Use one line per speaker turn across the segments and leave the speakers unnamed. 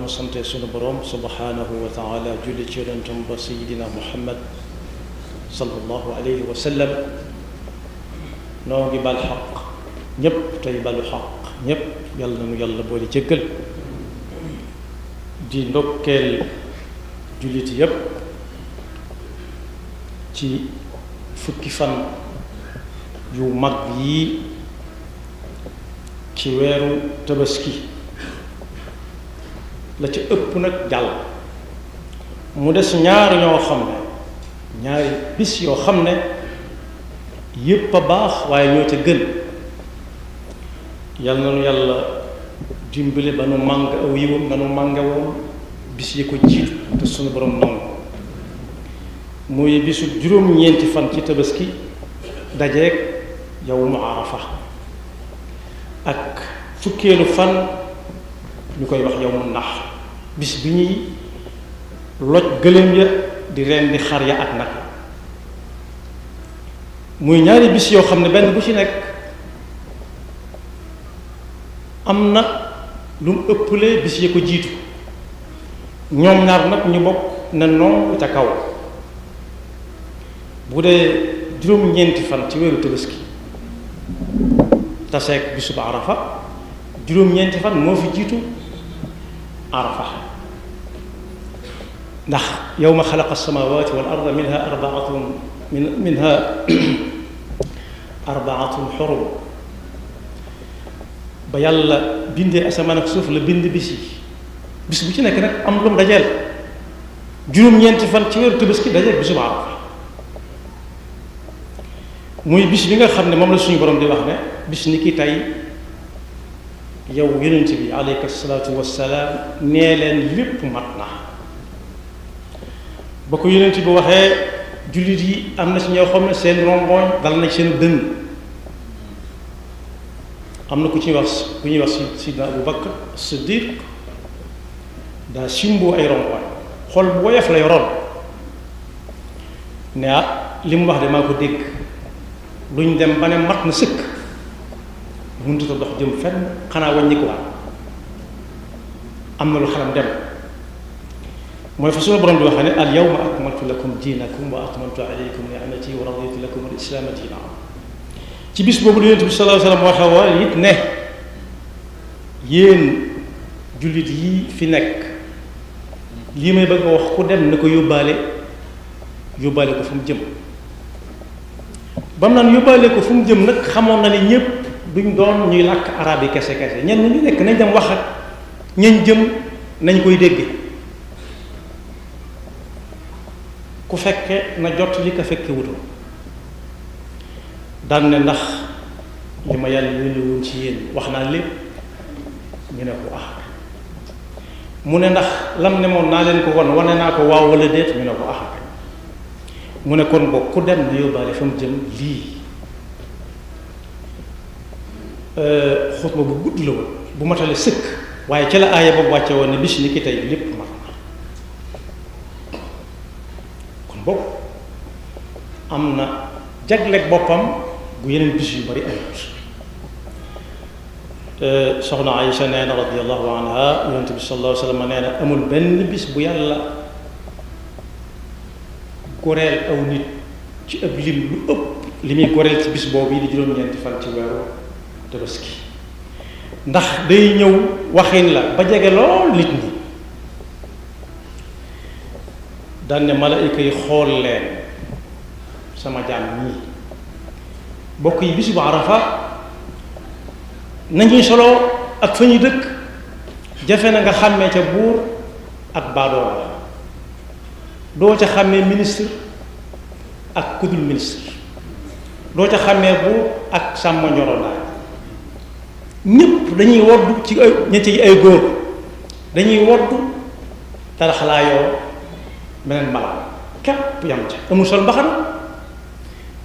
nu sante sunu borom subhanahu wa taala julli ci yonentam ba sayidina muhammad sallallahu alayhi wa sallam noo ngi bal xaq ñépp tey balu xaq ñépp yàlla na nu yàlla boole jéggal di ndokkeel jullit yépp ci fukki fan yu mag yi ci weeru tabaski la ci ëpp nag jàll mu des ñaari ñoo xam ne ñaari bis yoo xam ne yépp a baax waaye ñoo ca gën yal na nu yàlla dimbali ba nu màng aw yiwam na nu mànge woon bis yi ko jiitu te sunu borom nangu muy bisu juróom-ñeenti fan ci tabaski dajeeg yawmu arafa ak fukkeelu fan ñu koy wax yawmu nax bis bi ñuy loj gëléem ya di rendi xar ya ak nag muy ñaari bis yoo xam ne benn bu ci nekk am na lu mu ëppalee bis yi ko jiitu ñoom ñaar nag ñu bokk na noonu ca kaw bu dee juróom-ñeenti fan ci weeru tabaski taseeg bisub arafa juróom-ñeenti fan moo fi jiitu arafa ndax yawma xalaqa samawati wal arda minha arbaatun xurum ba yàlla bindee asamaan ak suuf la bind bis yi bis bu ci nekk nag am lu mu dajeel juróom-ñeenti fan ci weeru tabaski dajeel bisub arafa muy bis bi nga xam ne moom la suñu borom di wax ne bis ni ki tey yow yonent bi aleyka salaatu wassalaam nee leen lépp mat na ba ko yonent bi waxee jullit yi am na ci ñoo xam ne seen rongoñ dal na seen dënn am na ku ñuy wax sidna Abu Bakr Siddiq daa simboo ay rongoñ xol bu woyof la yoroon ne li mu wax de maa ko dégg luñ dem ba ne mat na sëkk mënut a dox jëm fenn xanaa wàññi ko am na lu xaram dem mooy fa sunu borom di wax ne al yawma akmaltu lakum diinakum wa atmamtu alaykum ni'mati wa raditu lakum al islaama diina ci bis boobu la yonent bi sallallahu alayhi wa sallam waxee it ne yéen jullit yi fi nekk lii may bëgg a wax ku dem na ko yóbbaale ko fu mu jëm ba mu naan yóbbaale ko fu mu jëm nag xamoon na ne ñépp duñ doon ñuy làkk arab yi kese ñenn ñu nekk nañ dem wax ak ñañ jëm nañ koy dégg ku fekke na jot li ko fekke wutu daan ne ndax li ma yàlla yónni woon ci yéen wax naa lépp ñu ne ko mu ne ndax lam ne moom naa leen ko won wane naa ko waaw wala déet ñu ne ko mu ne kon boog ku dem na yóbbaale fa mu jëm lii xutba bu gudd la woon bu matale sëkk waaye ca la aaya boobu wàcce woon ne bis ni ki tey lépp mat na kon boog am na jagleeg boppam bu yeneen bis yu bari amut soxna Aïcha nee na radiyallahu anha yonent bi sallallahu alayhi wa sallam nee na amul benn bis bu yàlla goreel aw nit ci ab lim lu ëpp li muy goreel ci bis boobu yi di juróom-ñeenti fan ci weeru tabaski ndax day ñëw waxin la ba jege lool nit ñi daan ne malaayika yi xool leen sama jaam ñii bokk yi bisu bu arafa nañuy soloo ak fa ñuy dëkk jafe na nga xàmmee ca buur ak baadoola doo ca xàmmee ministre ak kudul ministre doo ca xàmmee buur ak sàmm njorolaay ñépp dañuy woddu ci ay ñetti yi ay góor dañuy woddu taraxalaayoo beneen mala képp yam ca amul sol mbaxana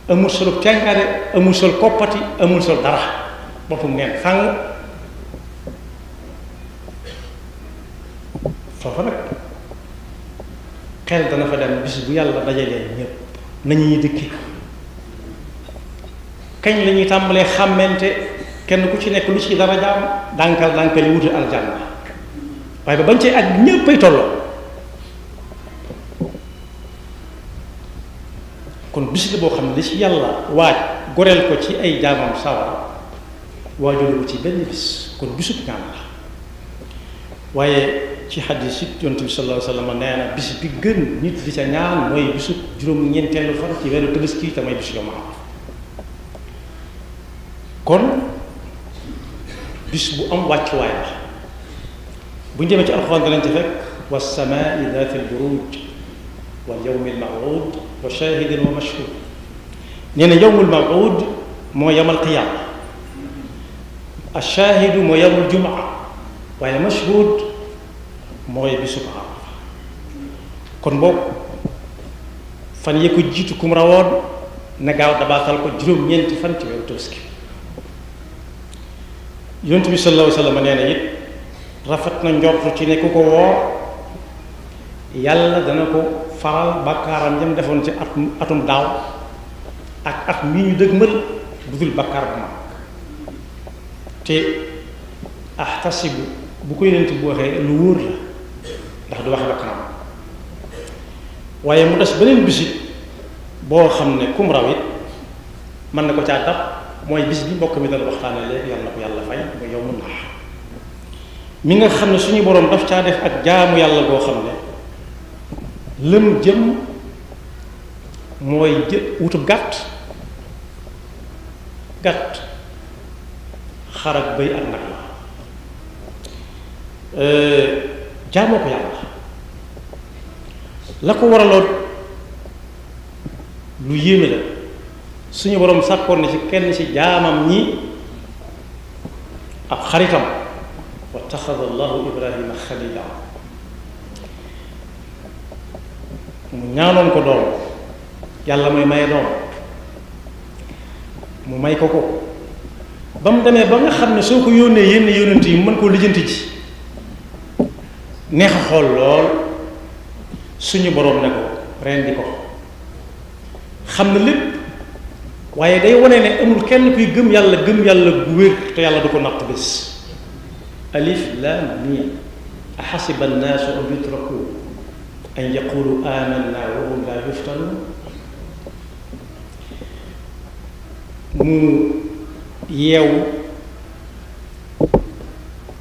amul sol càngaare amul sol koppati amul sol dara boppam neen fàng foofa nag xel dana fa dem bis bu yàlla dajalee ñépp nañu ñuy dëkki kañ la ñuy tàmbalee xàmmente kenn ku ci nekk lu ci dara jaam dànkal dànkali wuti aljanna waaye ba bañ cee ak ñëppay tolloo. kon bis la boo xam ne li ci yàlla waaj goreel ko ci ay jaamam sawar waajulu ci benn bis kon bisub ñaan la waaye ci xadis it yonent bi sallallahu alayhi wa sallam nee na bis bi gën nit di ca ñaan mooy bisub juróom-ñeenteelu fan ci weeru Tabaski te mooy bisu Yawm Arafa kon bis bu am wàccuwaay la bu ñu demee ci alxuraan danañ ci fekk wa samaa'i daatil buruuj wal yawmil maw'uud wa shaahidin wa mashhuud nee na yawmul maw'uud moo yawmal qiyaama ashaahidu moo yawmul jumaa waaye mashhuud mooy bisu Arafa kon boobu fan yee ko jiitu kum rawoon na gaaw dabaatal ko juróom-ñeenti fan ci weeru Tabaski yonent bi sallallahu alayhi wa sallam nee na it rafet na njortu ci ne ku ko woo yàlla dana ko faral bakkaaram yam defoon ci atum daaw ak at mii ñu dëgmal budul bakkaar bu mag te ahtasibu bu ko yonent bu waxee lu wóor la ndax du wax bakkanam waaye mu des beneen bisit boo xam ne kum raw it mën na ko caa dab mooy bis bi mbokk mi dal waxtaane léegi yàlla na ko yàlla fay mu yow mun naa mi nga xam ne suñu boroom daf caa def ak jaamu yàlla boo xam ne lëm jëm mooy wutub gàtt xar ak bëy ak nag la jaamoo ko yàlla la ko waraloon lu yéeme la suñu boroom sàkkoon na ci kenn ci jaamam ñi ab xaritam wa taxada allahu ibrahima xalila mu ñaanoon ko doom yàlla mooy maye doom mu may ko ba mu demee ba nga xam ne soo ko yónnee yenn yónnent yi mën koo lijjanti ji neex a xool lool suñu boroom ne ko rendi ko xam na lépp waaye day wane ne amul kenn kuy gëm yàlla gu wér te yàlla du ko natt bés alif lam mim ahasiba annaasu an yutraku an yaqulu amanna wa hum la yuftanun mu yeewu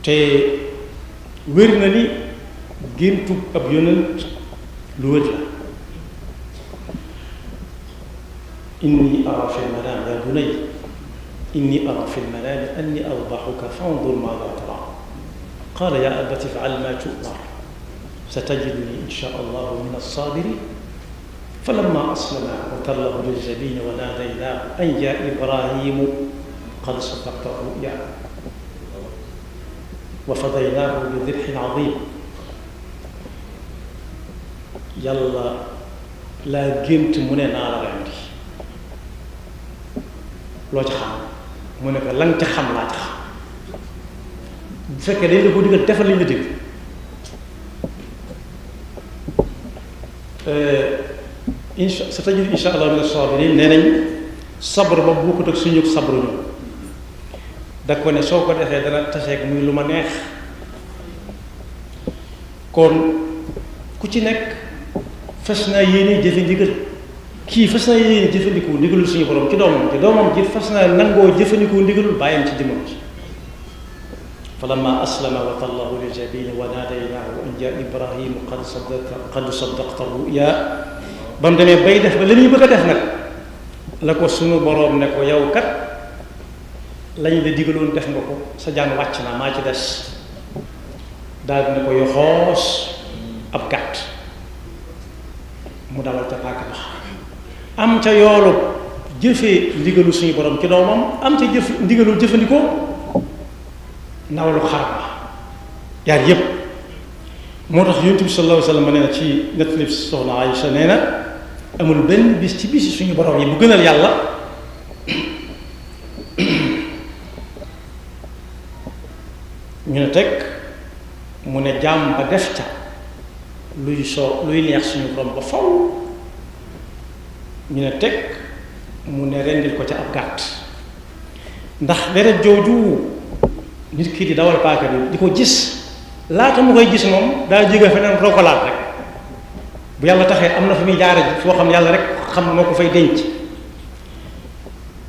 te wér na ni géntu ab yonent lu wér la inni ara fi lmanaam ya bunay inni ara fi lmanaami anni adbaxuka fandur maada tara qaala ya abati ifal ma tu'mar satajiduni insha allahu min alsabirin falamma aslama wa tallahu liljabini wa naadaynaahu an ya ibrahimu qad sadaqta ruya wa fadaynaahu bi dibhin azim yàlla laa gént mu ne naa la rendi loo ca xam mu ne ko la nga ca xam laa ca xam bu fekkee dañ la ko digal defal lañ la dig sa tajid insha allah min as-sabirin nee nañ sabar ba bu ko teg suñu sabru ñu da ko ne soo ko defee dana taseeg muy lu ma neex kon ku ci nekk fas naa yéene jëfe ndigal kii fas naa yéene jëfandikoo ndigalul suñu borom ci doomam te doomam ji fas naa nangoo jëfandikoo ndigalul bàyyam ci jëmmam ji falamma aslama wa tallahu lil jabini wa naadaynaahu an ya ibrahimu qad saddaqta ruya ba mu demee bay def ba la ñuy bëgg a def nag la ko suñu borom ne ko yow kat lañ la digaloon def nga ko sa jaan wàcc na maa ci des daal ne ko yoxoos ab gàtt mu dawal ca paaka ba am ca yoolu jëfee ndigalu suñu borom ci doomam am ca ndigalul jëfandikoo ndawalu xar ba yaar yépp moo tax yonent bi sallallahu alayhi wa sallam nee na ci nettali soxna Aïcha nee na amul benn bis ci bisi suñu borom yi bu gënal yàlla ñu ne teg mu ne jaam ba def ca luy neex suñu borom ba faw ñu ne teg mu ne rendil ko ca ab gàtt ndax deret jooju nit ki di dawal paaka bi di ko gis laata mu koy gis moom daa jóge feneen rogalaat rek bu yàlla taxee am na fi muy jaare ji foo xam ne yàlla rek xam moo ko fay denc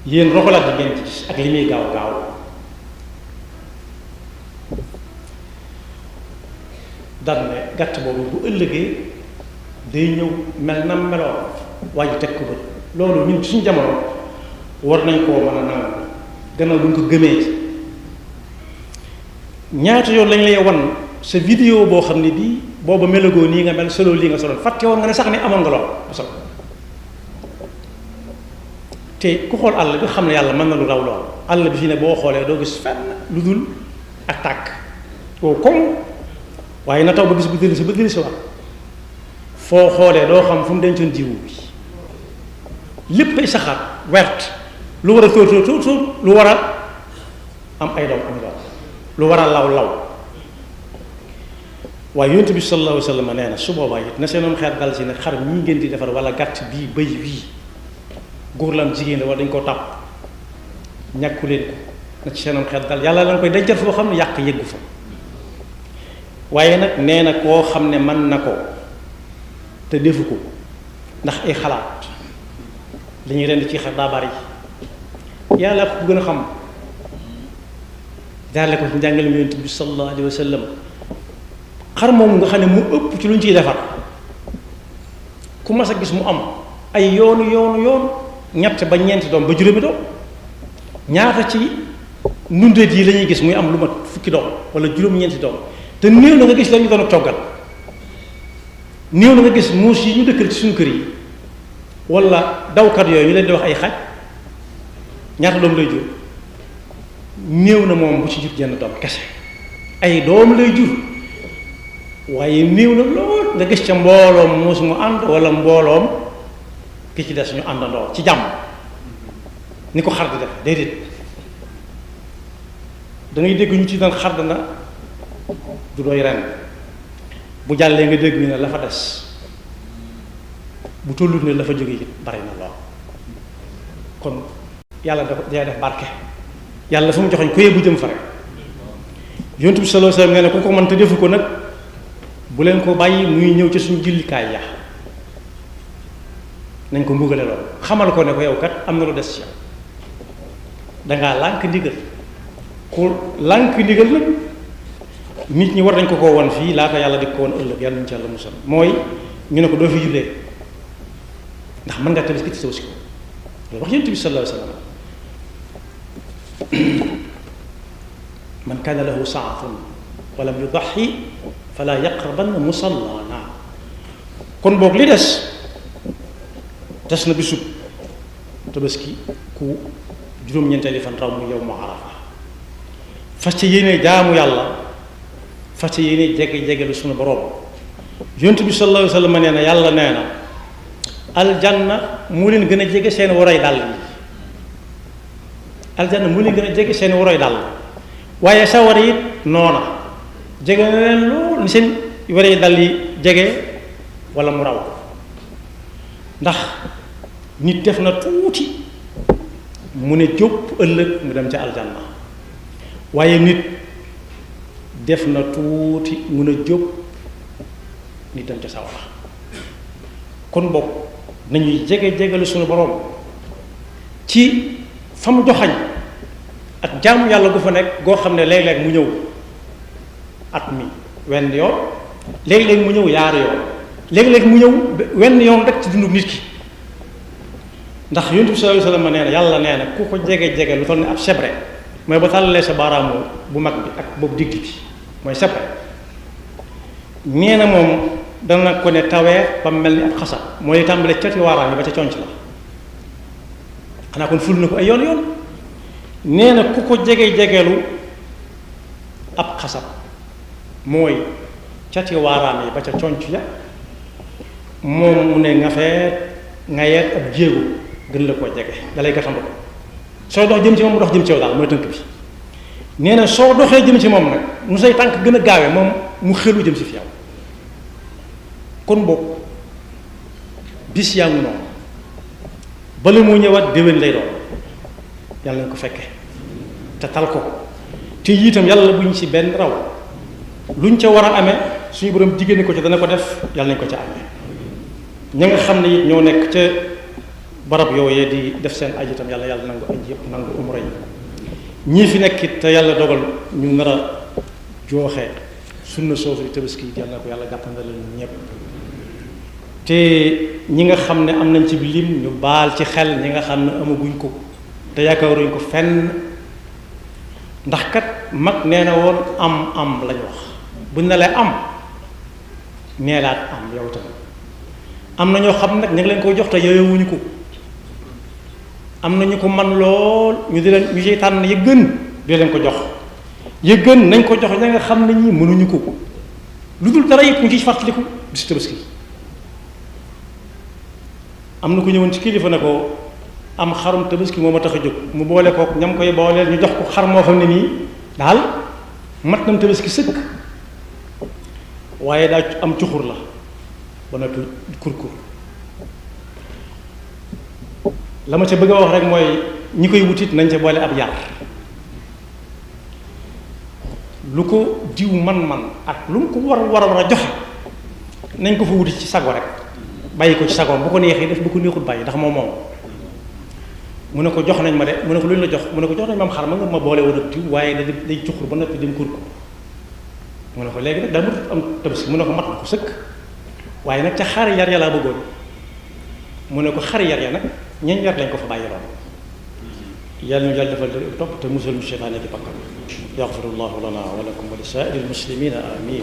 yéen rogalaat bi ngeen ci gis ak li muy gaaw gaaw daan ne gàtt boobu bu ëllëgee day ñëw mel na meloon waaye teg ko bët loolu ñun suñu jamono war nañ koo mën a nangu gannaaw bu ñu ko gëmee ci ñaata yoon lañ lay wan sa vidéo boo xam ne bii booba melagoo nii nga mel solo lii nga soloon fàtte woon nga ne sax ni amoon nga lool bu sol te ku xool àll bi xam ne yàlla mën na lu raw lool àll bi fi ne boo xoolee doo gis fenn lu dul ak tàkk wow comme waaye na taw ba gis bu dellu si ba dellu si wax foo xoolee doo xam fu mu dencoon jiwu bi lépp ay saxaat wert lu war a tóor lu war a am ay doom am doom lu war a law law waaye yonent bi sallallahu alayhi wa sallam nee na su boobaa it na seenoon xeet dal si ne xar mii ngeen di defar wala gàtt bii bëy wii góor la am jigéen la wala dañ koo tàpp ñàkku leen ko na ci seenoon xeet dal yàlla lañ koy dencal foo xam ne yàq yëggu fa waaye nag nee na koo xam ne mën na ko te defu ko ndax ay xalaat li ñuy rend ci xar daa bari yàlla ko gën a xam jaarle ko ci njàngale yonent bi sallallahu alayhi wa sallam xar moomu nga xam ne mu ëpp ci lu ñu ciy defar ku mas a gis mu am ay yoonu ñett ba ñeenti doom ba juróomi doom ñaata ci nundeet yi la ñuy gis muy am lu mat fukki doom wala juróom-ñeenti doom te néew na nga gis lañu doon toggal néew na nga gis muus yi ñu dëkkal ci suñu kër yi wala dawkat yooyu ñu leen di wax ay xaj ñaata doom lay jur néew na moom bu ci jur jenn doom kese ay doom lay jur waaye néew na lool nga gis ca mbooloom muus mu ànd wala mbooloom ki ci des ñu àndandoo ci jàmm ni ko xar di def déedéet da ngay dégg ñu ci daan xar na du doy ren bu jàllee nga dégg ñu ne la fa des bu tollut ne la fa jóge it bari na lool kon yàlla da ko day def barke yàlla fu mu joxoñ ko yëbu jëm fa rek yonent bi sallallahu alayhi wasallam nee na ku ko mën te defu ko nag bu leen ko bàyyi muy ñëw ci suñu jullikaay ya nañ ko mbugale lool xamal ko ne ko yow kat am na lu des ci yow dangaa lànk ndigal ku lànk ndigal nag nit ñi war nañ ko koo won fii laata yàlla di ko woon ëllëg yàlla ñu ci yàlla musal mooy ñu ne ko doo fi jullee ndax mën nga tabaski ci tabaski loolu wax yonent bi sallallahu alayhi wasallam man kaana lahu saatun wa lam yudaxi fala yaqrabanna musallana kon boog li des na bisub tabaski ku juróom-ñeenteeli fan raw mu yow mu arafa fas ca yéene jaamu yàlla fas ca yéene jege-jegelu suñu borom yonent bi sallallahu alayhi wasallam nee na yàlla nee na aljanna mu leen gën a jege seen waroy dàll yi aljanna mu leen gën a jege seen waroy dàll waaye sawara it noona jege na leen lool ni seen waroy dàll yi jege wala mu raw ndax nit def na tuuti mu ne jópp ëllëg mu dem ca aljanna waaye nit def na tuuti mu ne jópp nit dem ca sawara kon bokk nañuy jege-jegelu suñu borom ci fa mu joxañ ak jaamu yàlla gu fa nekk goo xam ne léeg-léeg mu ñëw at mi wenn yoon léeg-léeg mu ñëw yaari yoon léeg-léeg mu ñëw wenn yoon rek ci dundu nit ki ndax yonent bi sallallahu alayhi wasallam nee na yàlla nee na ku ko jege-jege lu toll ne ab sebre mooy ba tàllalee sa baaraamu bu mag bi ak boobu digg bi mooy sebre nee na moom dana ko ne tawee ba mel ni ab xasa mooy tàmbale cati waaraam yi ba ca conc la xanaa kon ful na ko ay yoon yoon nee na ku ko jege-jegelu ab xasab mooy cati waaraam yi ba ca conc ya moom mu ne nga feet nga yeet ab jéego gën la koo jege dalay gatandu ko soo dox jëm ci moom mu dox jëm ci yow daal mooy tënk bi nee na soo doxee jëm ci moom nag mu say tànk gën a gaawe moom mu xelu jëm si fi yow kon boog bis yaa ngi noonu bala moo ñëwaat déwén lay doon yàlla nañ ko fekke te tal ko te itam yàlla bu ñu ci benn raw luñ ca war a amee suñu borom diggéene ko ci dana ko def yàlla nañ ko ca amee ña nga xam ne it ñoo nekk ca barab yooyee di def seen aj itam yàlla nangu aj yëpp nangu umra yi ñii fi nekk it te yàlla dogal ñu nar a jooxe sunna soosu di tabaski yàlla na ko yàlla gàttandal ñëpp te ñi nga xam ne am nañ ci lim ñu baal ci xel ñi nga xam ne amaguñ ko te yaakaaruñ ko fenn ndax kat mag nee na woon am lañ wax buñ ne lay am neelaat am yow tam am na ñoo xam nag ñu ngi leen koy jox te yooyowuñu ko am na ñu ko man lool ñu di leen ñu ciy tànn ya gën di leen ko jox ya gën nañ ko jox ña nga xam ne ñi mënuñu ko lu dul dara it ñu ciy fàttaliku bisu tabaski am na ku ñëwoon ci kilifa ne ko am xarum tabaski moo ma tax a jóg mu boole kook ñam koy booleel ñu jox ko xar moo xam ne nii daal mat nam tabaski sëkk waaye daa am cuxur la ba noppi kurkur la ma ca bëgg a wax rek mooy ñi koy wutit nañ ca boole ab yar lu ko diw man ak lu mu ko war a joxe nañ ko fa wuti ci sago rek bàyyi ko ci sagoom bu ko neexee def bu ko neexul bàyyi ndax moom mu ne ko jox nañ ma de mu ne ko lu ñu la jox mu ne ko jox nañ ma am xar ma nga ma boole woon ak diw waaye day cuxur ba noppi dem kurkur mu ne ko léegi nag daa matut am tabaski mu ne ko mat na ko sëkk waaye nag ca xari yar ya laa bëggoon mu ne ko xari yar ya nag ñeñ yar lañ ko fa bàyyi lool yàlla ñu yàlla defal topp te musal mu seytaane ci bakkam yaxfirullahu lana wa lakum wa li saa'iril muslimina amin